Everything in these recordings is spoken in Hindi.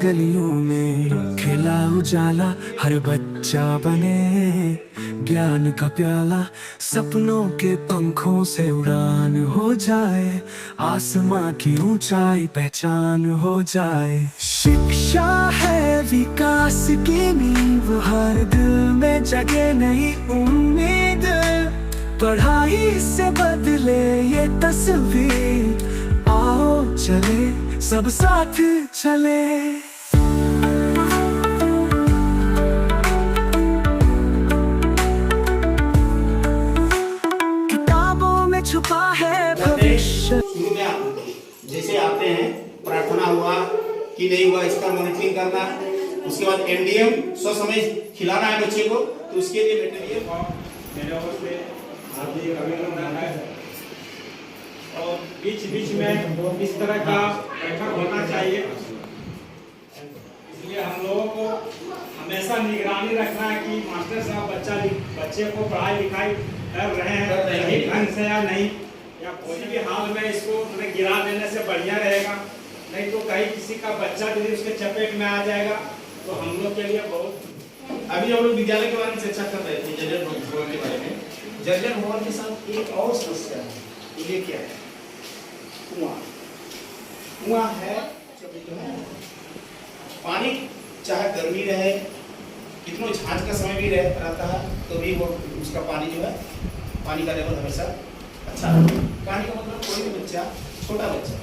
गलियों में खिला उजाला, हर बच्चा बने ज्ञान का प्याला। सपनों के पंखों से उड़ान हो जाए, आसमां की ऊंचाई पहचान हो जाए। शिक्षा है विकास की नींव, हर दिल में जगे नई उम्मीद। पढ़ाई से बदले ये तस्वीर, आओ चले सब साथ चले। किताबों में छुपा है भविष्य। जैसे आते हैं, प्रार्थना हुआ कि नहीं हुआ इसका मॉनिटरिंग करना, उसके बाद एमडीएम समय खिलाना है बच्चे को, तो उसके लिए मटेरियल मेरे ओर से हार्दिक अभिनंदन है। और बीच बीच में इस तरह का बैठक होना चाहिए। इसलिए हम लोगों को हमेशा निगरानी रखना है कि मास्टर साहब बच्चे को पढ़ाई लिखाई कर रहे हैं सही ढंग से या नहीं, या कोई भी हाल में इसको गिरा देने से बढ़िया रहेगा। नहीं तो कहीं किसी का बच्चा यदि उसके चपेट में आ जाएगा तो हम लोग के लिए बहुत। अभी हम लोग विद्यालय के बारे में चर्चा कर रहे थे, जर्जर भवन के बारे में। जर्जर भवन के साथ एक और समस्या है, ये क्या है? कुआं है, पानी चाहे गर्मी रहे, कितना झांझ का समय भी रहता है, तो भी वो उसका पानी जो है, पानी का लेवल हमेशा अच्छा रहता है। पानी का मतलब कोई भी बच्चा, छोटा बच्चा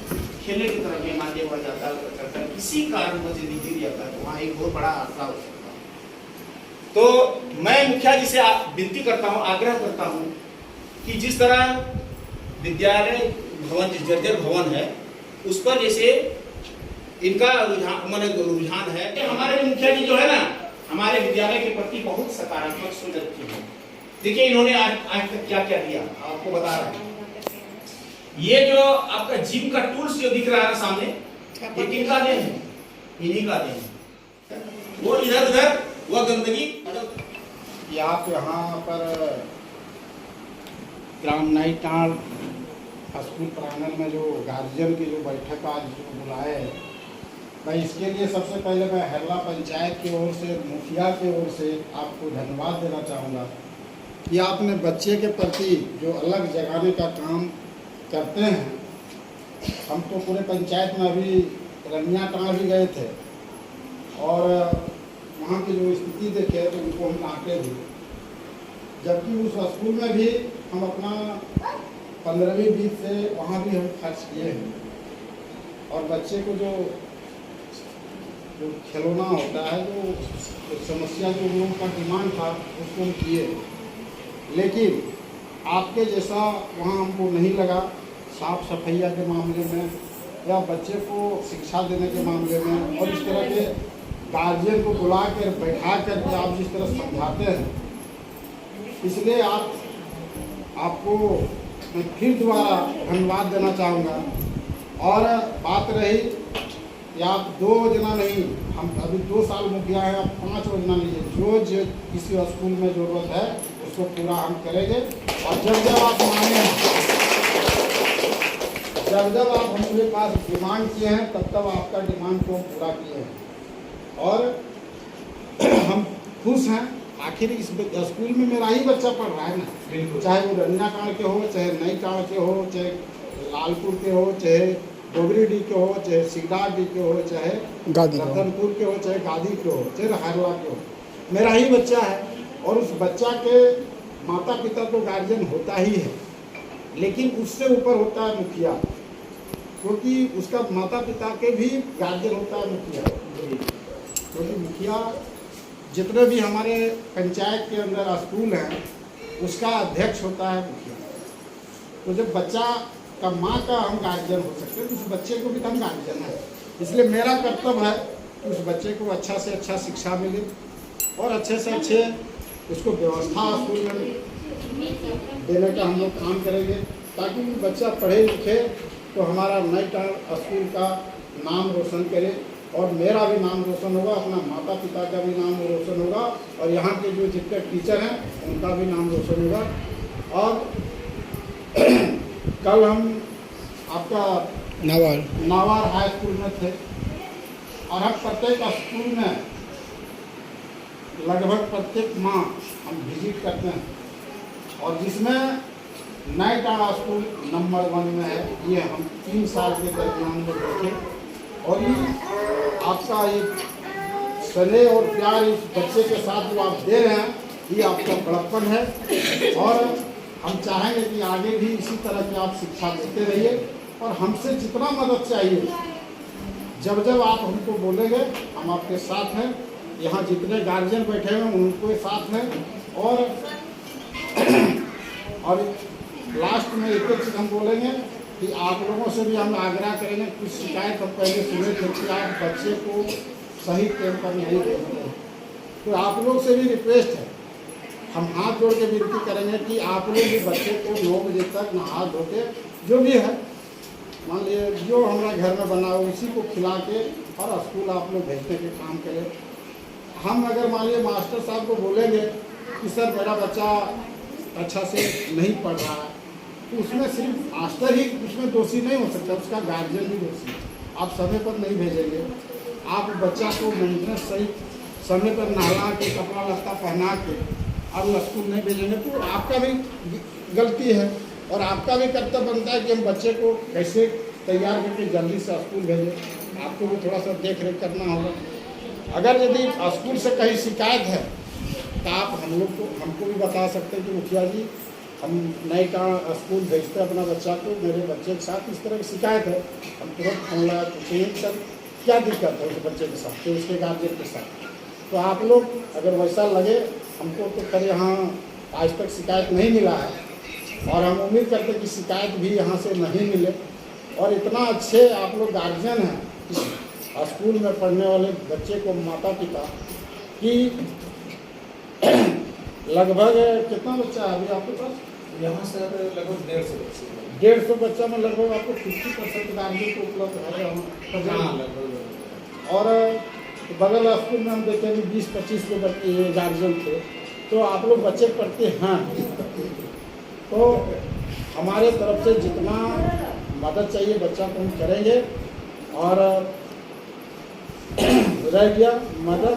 खेलने की तरफ मान लिया बढ़ जाता है, किसी कारण वो यदि गिर जाता है तो वहाँ एक बहुत बड़ा हादसा हो सकता है। तो मैं मुखिया जी से विनती करता हूँ, आग्रह करता हूँ कि जिस तरह विद्यालय भवन जर्जर भवन है, उस पर जैसे इनका रुझान है कि हमारे मुखिया जी जो है ना, हमारे विद्यालय के प्रति बहुत सकारात्मक सोच रखी है। देखिए इन्होंने आज तक क्या क्या दिया, आपको बता रहा हूँ। ये जो आपका जिम का टूल्स जो दिख रहा है सामने, ये किनका देन है? इन्हीं का देन है। वो इधर उधर वो गंदगी। आप यहाँ पर ग्राम नई टांड स्कूल प्रांगण में जो गार्जियन की जो बैठक आज जो बुलाए हैं, मैं इसके लिए सबसे पहले मैं हरला पंचायत की ओर से, मुखिया की ओर से आपको धन्यवाद देना चाहूँगा कि आपने बच्चे के प्रति जो अलग जगाने का काम करते हैं। हम तो पूरे पंचायत में अभी रनिया टांड भी गए थे और वहाँ की जो स्थिति देखे तो उनको हम डांटे भी, जबकि उस स्कूल में भी हम अपना 15वीं 20 से वहाँ भी हम खर्च किए हैं। और बच्चे को जो खिलौना होता है, जो समस्या जो लोगों का डिमांड था उसको हम किए, लेकिन आपके जैसा वहाँ हमको नहीं लगा। साफ सफाइया के मामले में या बच्चे को शिक्षा देने के मामले में, और इस तरह के गार्जियन को बुला कर बैठा कर के आप जिस तरह समझाते हैं, इसलिए आपको मैं फिर दोबारा धन्यवाद देना चाहूँगा। और बात रही कि आप 2 जना नहीं, हम अभी 2 साल मुखिया हैं, आप 5 योजना लीजिए। जो किसी स्कूल में ज़रूरत है उसको पूरा हम करेंगे। और जब आप मांगे, जब आप हमारे पास डिमांड किए हैं, तब आपका डिमांड को हम पूरा किए हैं और हम खुश हैं। आखिर इस स्कूल में मेरा ही बच्चा पढ़ रहा है ना, चाहे वो रनिया टांड के हो, चाहे नई टांड के हो, चाहे लालपुर के हो, चाहे डोगरीडी के हो, चाहे सिगडाडी के हो, चाहे रतनपुर के हो, चाहे गादी के हो, चाहे हरला के हो, मेरा ही बच्चा है। और उस बच्चा के माता पिता तो गार्जियन होता ही है, लेकिन उससे ऊपर होता है मुखिया, क्योंकि उसका माता पिता के भी गार्जियन होता है मुखिया। क्योंकि मुखिया जितने भी हमारे पंचायत के अंदर स्कूल हैं, उसका अध्यक्ष होता है मुखिया। तो जब बच्चा का माँ का हम गार्जियन हो सकते हैं, तो उस बच्चे को भी हम गार्जियन है। इसलिए मेरा कर्तव्य है कि उस बच्चे को अच्छा से अच्छा शिक्षा मिले और अच्छे से अच्छे उसको व्यवस्था स्कूल में देने का हम लोग काम करेंगे, ताकि बच्चा पढ़े लिखे तो हमारा नई टांड स्कूल का नाम रोशन करे और मेरा भी नाम रोशन होगा, अपना माता पिता का भी नाम रोशन होगा और यहाँ के जो जितने टीचर हैं उनका भी नाम रोशन होगा। और कल हम आपका नावार हाई स्कूल में थे, और हम प्रत्येक स्कूल में लगभग प्रत्येक माह हम विजिट करते हैं, और जिसमें नए टाणा स्कूल नंबर 1 में है। ये हम 3 साल के दरमियान में देखे, और ये आपका एक स्नेह और प्यार इस बच्चे के साथ जो आप दे रहे हैं, ये आपका बड़प्पन है। और हम चाहेंगे कि आगे भी इसी तरह की आप शिक्षा देते रहिए, और हमसे जितना मदद चाहिए जब जब आप हमको बोलेंगे हम आपके साथ हैं। यहाँ जितने गार्जियन बैठे हैं उनको साथ हैं। और लास्ट में एक चीज़ हम बोलेंगे कि आप लोगों से भी हम आग्रह करेंगे, कुछ शिकायत हम पहले सुने थे कि आप बच्चे को सही टाइम पर नहीं भेजते हैं, तो आप लोग से भी रिक्वेस्ट है, हम हाथ जोड़ के विनती करेंगे कि आप लोग भी बच्चे को 9 बजे तक नहा धो के जो भी है, मान लीजिए जो हमारा घर में बना हो उसी को खिला के और स्कूल आप लोग भेजने के काम करें। हम अगर मान लीजिए मास्टर साहब को बोलेंगे कि सर मेरा बच्चा अच्छा से नहीं पढ़ रहा है, तो उसमें सिर्फ मास्टर ही उसमें दोषी नहीं हो सकता, उसका गार्जियन भी दोषी है। आप समय पर नहीं भेजेंगे, आप बच्चा को मेंटेनेंस सही समय पर नहला के कपड़ा लत्ता पहना के आप स्कूल नहीं भेजेंगे, तो आपका भी गलती है। और आपका भी कर्तव्य बनता है कि हम बच्चे को कैसे तैयार करके जल्दी से स्कूल भेजें। आपको भी थोड़ा सा देख रेख करना होगा। अगर यदि स्कूल से कहीं शिकायत है तो आप हमको भी बता सकते हैं कि मुखिया जी हम नए का स्कूल भेजते हैं अपना बच्चा को, मेरे बच्चे के साथ इस तरह की शिकायत है, हम तुरंत फोन लगा पूछेंगे सर क्या दिक्कत है उस बच्चे के साथ, तो उसके गार्जियन के साथ। तो आप लोग अगर वैसा लगे हमको तो खैर यहाँ आज तक शिकायत नहीं मिला है, और हम उम्मीद करते हैं कि शिकायत भी यहाँ से नहीं मिले। और इतना अच्छे आप लोग गार्जियन हैं स्कूल में पढ़ने वाले बच्चे को, माता पिता कि लगभग कितना बच्चा है अभी आपके पास? यहाँ सर लगभग 150 बच्चे। 150 बच्चा में लगभग आपको 50% गार्जियन को उपलब्ध है। हाँ लगभग। और बगल स्कूल में हम देखें कि 20-25 के बच्चे गार्जियन थे, तो आप लोग बच्चे पढ़ते हैं। तो हमारे तरफ से जितना मदद चाहिए बच्चा को हम करेंगे। और रह गया मदद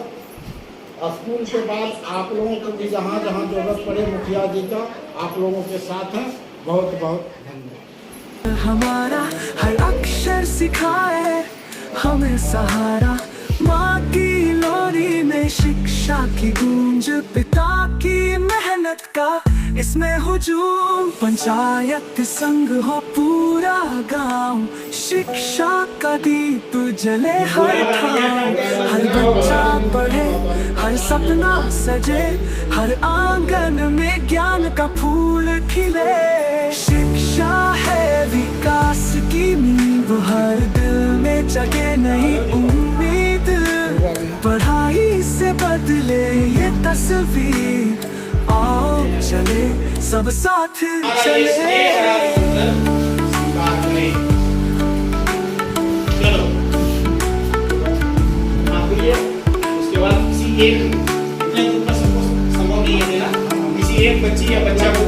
स्कूल के बाद आप लोगों को भी जहाँ जहाँ जरूरत पड़े मुखिया जी का आप लोगों के साथ हैं। बहुत बहुत धन्यवाद। हमारा हर अक्षर सिखाए हमें सहारा, माँ की लोरी में शिक्षा की गूंज, पिता की मेहनत का इसमें हुजूम, पंचायत संग हो पूरा गांव, शिक्षा का दीप जले हर ठाम, हर बच्चा पढ़े हर सपना सजे, हर आंगन में ज्ञान का फूल खिले। शिक्षा है विकास की नींव, हर दिल में जगे नई उम्मीद, पढ़ाई से बदले ये तस्वीर, आओ चले सब साथ चले। चलो उसके बाद किसी एक संभव नहीं है देना, किसी एक बच्ची या बच्चा को